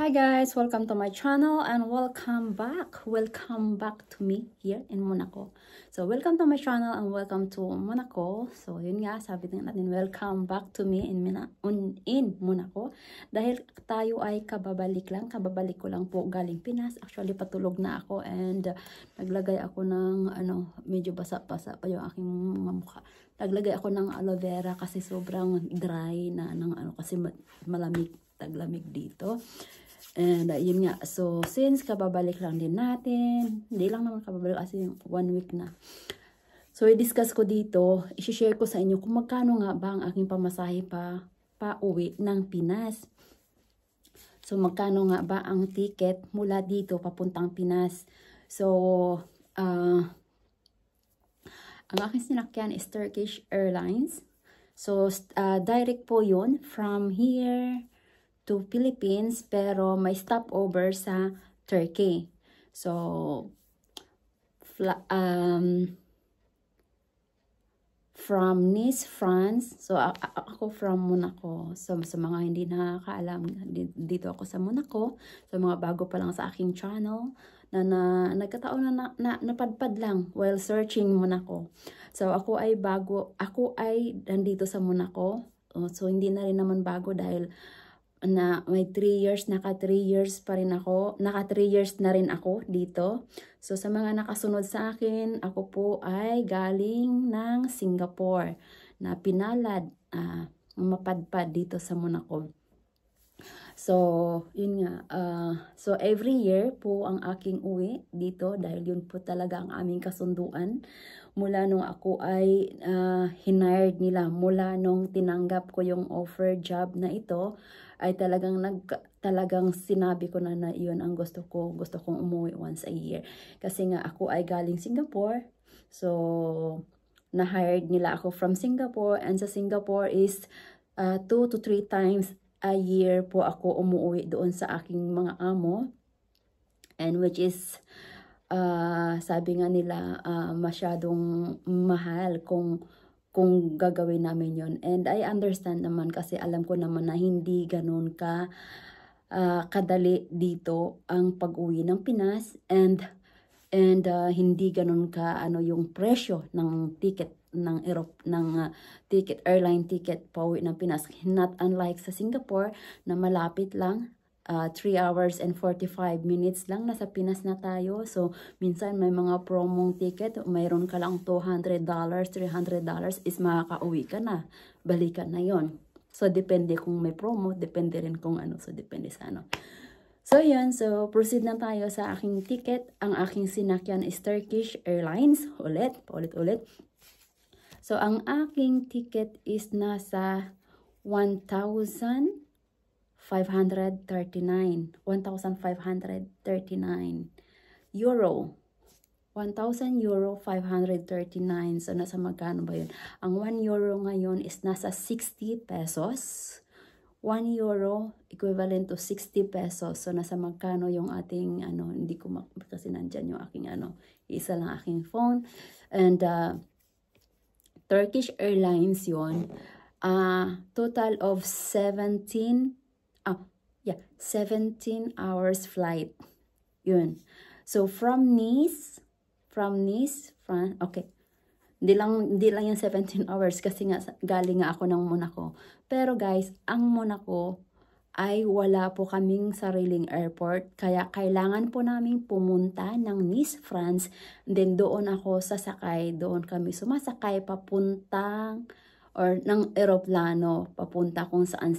Hi guys, welcome to my channel and welcome back. Welcome back to me here in Monaco. So welcome to my channel and welcome to Monaco. So yun nga, sabi din natin welcome back to me in Monaco. Dahil tayo ay kababalik ko lang po galing Pinas. Actually patulog na ako and naglagay ako ng medyo basa-basa pa yung aking mga mukha. Naglagay ako ng aloe vera kasi sobrang dry na kasi malamig, taglamig dito. And yun nga, so since kababalik lang din natin, hindi lang naman kababalik kasi 1 week na. So i-discuss ko dito, i-share ko sa inyo kung magkano nga ba ang aking pamasahe pa uwi ng Pinas. So magkano nga ba ang ticket mula dito papuntang Pinas. So ang aking sinakyan is Turkish Airlines. So direct po yun from here to Philippines, pero may stopover sa Turkey. So from Nice, France. So ako from Monaco. So sa mga hindi nakakaalam, dito ako sa Monaco. So mga bago pa lang sa aking channel na nagkataon na napadpad lang while searching Monaco. So ako ay nandito sa Monaco. So hindi na rin naman bago dahil na may 3 years, naka 3 years na rin ako dito. So sa mga nakasunod sa akin, ako po ay galing ng Singapore na pinalad, mapadpad dito sa Monaco. So yun nga, so every year po ang aking uwi dito dahil yun po talaga ang aming kasunduan. Mula nung ako ay hinired nila, mula nung tinanggap ko yung offer job na ito, ay talagang sinabi ko na yun ang gusto kong umuwi once a year. Kasi nga ako ay galing Singapore. So na-hired nila ako from Singapore, and sa Singapore is 2 to 3 times a year po ako umuwi doon sa aking mga amo. And which is sabi nga nila masyadong mahal kung gagawin namin yon. And I understand naman kasi alam ko naman na hindi ganun kadali dito ang pag-uwi ng Pinas, and hindi ganun yung presyo ng ticket ng airline ticket pauwi ng Pinas. Not unlike sa Singapore na malapit lang. 3 hours and 45 minutes lang, nasa Pinas na tayo. So minsan may mga promong ticket, mayroon ka lang $200, $300 is makakauwi ka na, balikan na yon. So depende kung may promo, depende rin kung so depende sa So yun, so proceed na tayo sa aking ticket. Ang aking sinakyan is Turkish Airlines. Ulit. So ang aking ticket is nasa 1,539 euro. 1,000 euro, 539. So nasa magkano ba yun? Ang 1 euro ngayon is nasa 60 pesos. 1 euro equivalent to 60 pesos. So nasa magkano yung ating hindi ko kasi nandyan yung aking isa lang aking phone. And Turkish Airlines yon. Total of 17 hours flight. Yun. So from Nice, France, okay. Hindi lang yung 17 hours kasi nga galing nga ako ng Monaco. Pero guys, ang Monaco ay wala po kaming sariling airport, kaya kailangan po naming pumunta ng Nice, France. Then doon kami sumasakay papuntang ng eroplano papunta kung saan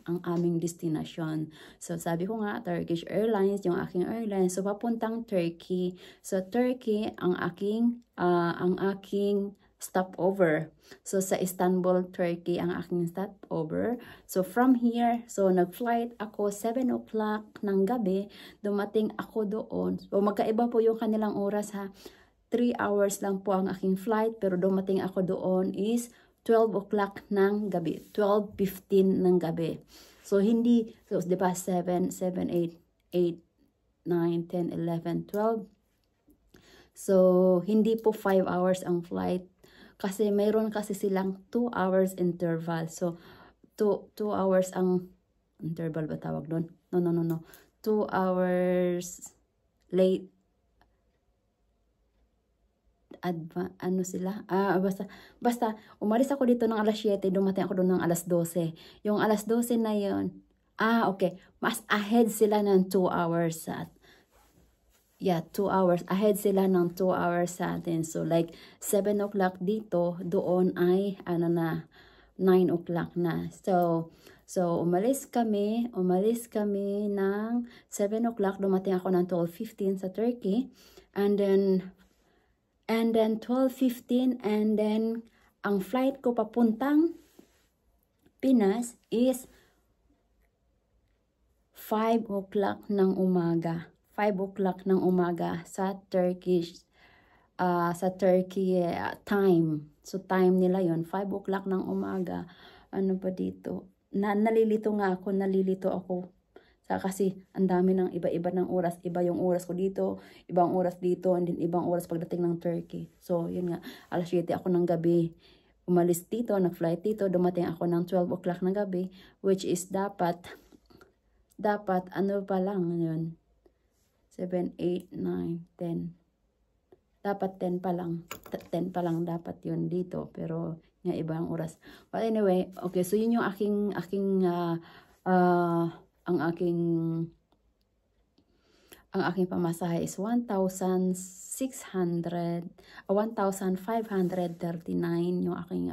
ang aming destination. So sabi ko nga, Turkish Airlines yung aking airline, so papuntang Turkey. So Turkey ang aking stopover. So sa Istanbul, Turkey ang aking stopover. So from here, so nag-flight ako 7 o'clock ng gabi, dumating ako doon. So magkaiba po yung kanilang oras 3 hours lang po ang aking flight, pero dumating ako doon is 12 o'clock ng gabi, 12:15 ng gabi. So hindi, so di ba 7, 8, 9, 10, 11, 12. So hindi po 5 hours ang flight kasi mayroon kasi silang 2 hours interval. So 2 hours ang interval ba tawag doon? no. 2 hours late. Ano sila? Basta, umalis ako dito ng alas 7, dumating ako doon ng alas 12. Yung alas 12 na yun, okay. Mas ahead sila ng 2 hours. 2 hours. Ahead sila ng 2 hours sa atin. So, like, 7 o'clock dito, doon ay, 9 o'clock na. So, umalis kami ng 7 o'clock, dumating ako ng 12:15 sa Turkey. And then 12:15, and then ang flight ko papuntang Pinas is 5 o'clock ng umaga. 5 o'clock ng umaga sa Turkey time. So time nila yon, 5 o'clock ng umaga. Ano ba dito? Nalilito ako. Kasi ang dami ng iba-iba ng oras. Iba yung oras ko dito, ibang oras dito, and then ibang oras pagdating ng Turkey. So, yun nga. Alas 7 ako ng gabi. Umalis dito, nag-flight dito. Dumating ako ng 12 o'clock ng gabi, which is dapat, ano pa lang yun? 7, 8, 9, 10. Dapat 10 pa lang. 10 pa lang dapat yun dito. Pero, nga ibang oras. But anyway, okay. So, yun yung aking pamasahe is 1,539 yung aking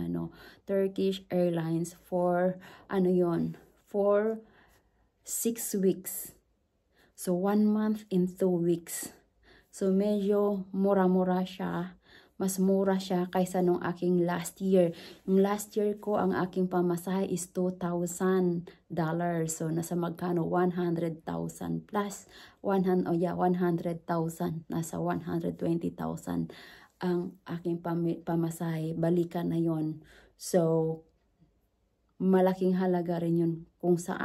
Turkish Airlines for for 6 weeks. So 1 month in 2 weeks. So medyo mura-mura siya. Mas mura siya kaysa nung aking last year. Yung last year ko, ang aking pamasahe is $2,000. So, nasa magkano? 100,000 plus. 100,000. Nasa 120,000 ang aking pamasahe. Balikan na yon. So, malaking halaga rin yun kung sa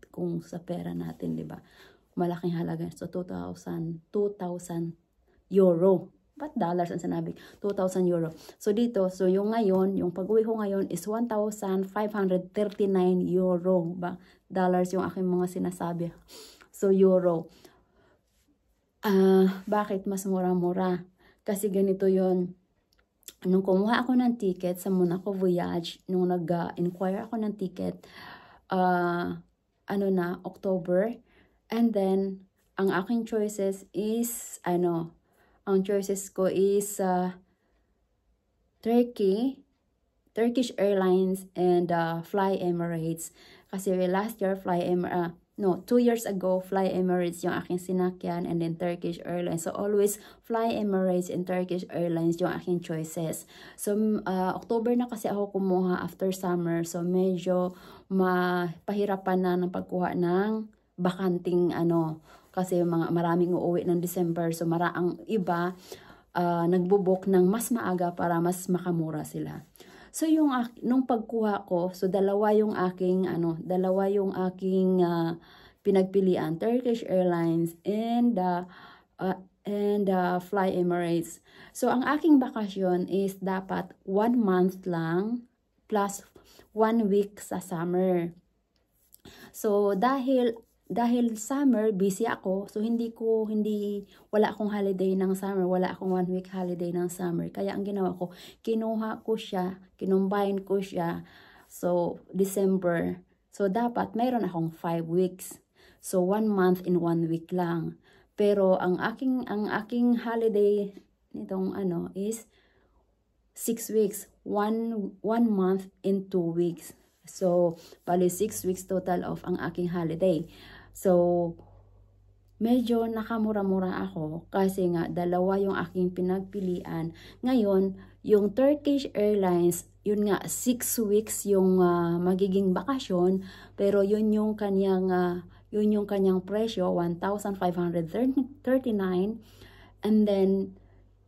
kung sa pera natin, di ba? Malaking halaga. So, 2,000 euro. Ba't dollars ang sinabi? 2,000 euro. So dito, so yung ngayon, yung pag-uwi ko ngayon is 1,539 euro. Dollars yung aking mga sinasabi. So euro. Bakit mas mura-mura? Kasi ganito yon. Nung kumuha ako ng ticket sa Monaco Voyage, nung nag-inquire ako ng ticket, October. And then, ang aking choices is, ang choices ko is Turkish Airlines and Fly Emirates. Kasi last year, 2 years ago, Fly Emirates yung aking sinakyan, and then Turkish Airlines. So always Fly Emirates and Turkish Airlines yung aking choices. So October na kasi ako kumuha after summer. So medyo pahirapan na ng pagkuha ng bakanting kasi maraming uuwi ng December. So ang iba nagbubuk ng mas maaga para mas makamura sila. So nung pagkuha ko, so dalawa yung aking pinagpilian, Turkish Airlines and Fly Emirates. So ang aking bakasyon is dapat 1 month lang plus 1 week sa summer. So dahil summer, busy ako. So, wala akong holiday ng summer. Wala akong 1 week holiday ng summer. Kaya, ang ginawa ko, kinumbine ko siya. So, December. So, dapat, mayroon akong 5 weeks. So, 1 month in 1 week lang. Pero, ang aking holiday nitong is 6 weeks. 1 month in 2 weeks. So, bali 6 weeks total of ang aking holiday. So, medyo nakamura-mura ako kasi nga dalawa yung aking pinagpilian. Ngayon, yung Turkish Airlines, yun nga 6 weeks yung magiging bakasyon, pero yun yung kanyang presyo, 1,539. And then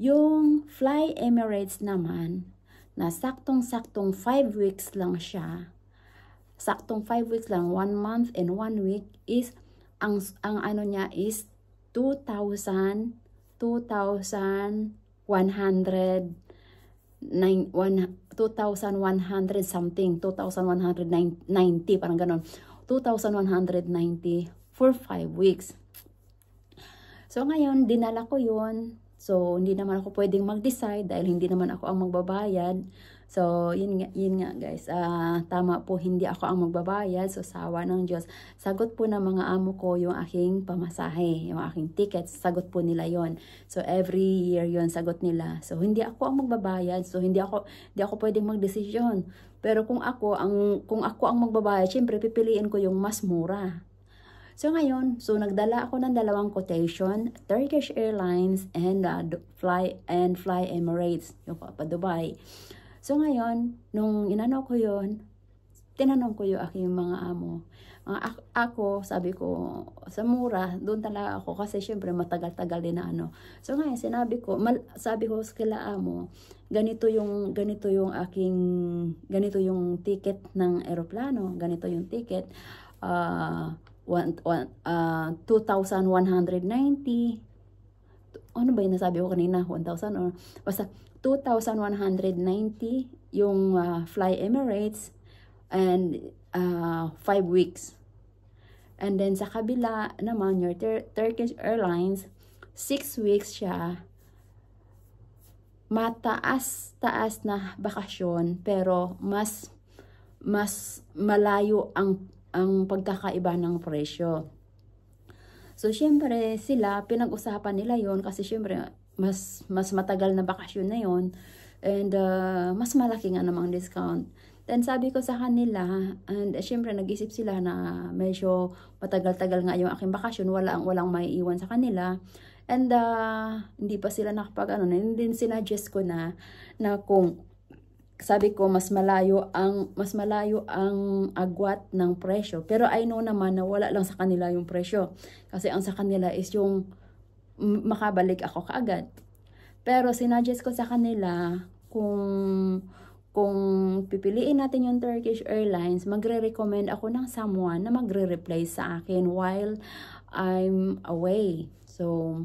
yung Fly Emirates naman, na saktong-saktong 5 weeks lang siya. Saktong 5 weeks lang, 1 month and 1 week is, ang niya is 2,100 something, 2,190, parang ganon. 2,190 for 5 weeks. So ngayon, dinala ko yun. So hindi naman ako pwedeng mag-decide dahil hindi naman ako ang magbabayad. So yun nga guys, tama po, hindi ako ang magbabayad. So sawa ng Diyos, sagot po ng mga amo ko yung aking pamasahe, yung aking tickets, sagot po nila yon. So every year yon sagot nila. So hindi ako ang magbabayad. So hindi ako pwedeng magdesisyon. Pero kung ako ang magbabayad, syempre pipiliin ko yung mas mura. So ngayon, nagdala ako ng dalawang quotation, Turkish Airlines and Fly Emirates, yung pa Dubai. So ngayon, nung inano ko yon, tinanong ko yung aking mga amo. Ako, sabi ko, sa mura, doon talaga ako kasi syempre matagal-tagal din na ano. So ngayon, sabi ko sa kila amo, ganito yung ticket ng eroplano, ganito yung ticket, 2,190. Ano ba yung nasabi ko kanina? 1,000 or basta 2,190 yung Fly Emirates and 5 weeks. And then sa kabila naman your Turkish Airlines, 6 weeks siya. Mataas na bakasyon pero mas malayo ang pagkakaiba ng presyo. So, syempre, sila, pinag-usapan nila yon kasi syempre, mas matagal na bakasyon na yon and mas malaki nga namang discount. Then, sabi ko sa kanila, and syempre, nag-isip sila na medyo matagal-tagal nga yung aking bakasyon, walang may iwan sa kanila. And, hindi pa sila and then sinuggest ko na kung sabi ko mas malayo ang agwat ng presyo, pero I know naman na wala lang sa kanila yung presyo kasi ang sa kanila is yung makabalik ako kaagad. Pero sinuggest ko sa kanila kung pipiliin natin yung Turkish Airlines, magre-recommend ako ng someone na magre-replace sa akin while I'm away. So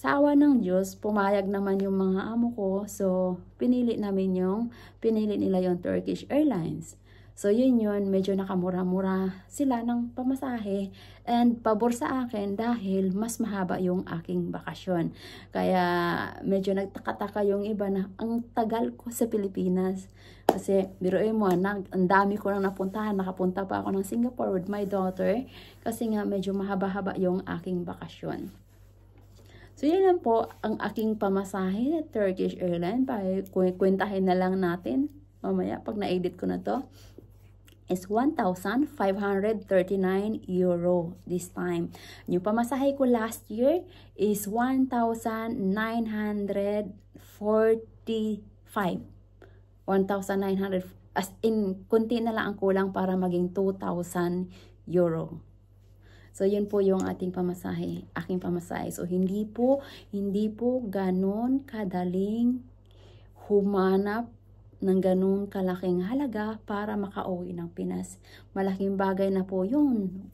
sa awa ng Diyos, pumayag naman yung mga amo ko. So, pinili nila yung Turkish Airlines. So, yun, medyo nakamura-mura sila ng pamasahe. And pabor sa akin dahil mas mahaba yung aking bakasyon. Kaya, medyo nagtakataka yung iba na ang tagal ko sa Pilipinas. Kasi, biruin mo, ang dami ko nang napuntahan. Nakapunta pa ako ng Singapore with my daughter. Kasi nga, medyo mahaba-haba yung aking bakasyon. So, yun lang po ang aking pamasahe na Turkish Airlines. Kwentahin na lang natin mamaya pag na-edit ko na to. Is 1,539 euro this time. Yung pamasahe ko last year is 1,945. 1,900, as in, kunti na lang ang kulang para maging 2,000 euro. So, yun po yung ating pamasahe, aking pamasahe. So, hindi po ganon kadaling humanap ng ganon kalaking halaga para makauwi ng Pinas. Malaking bagay na po yun.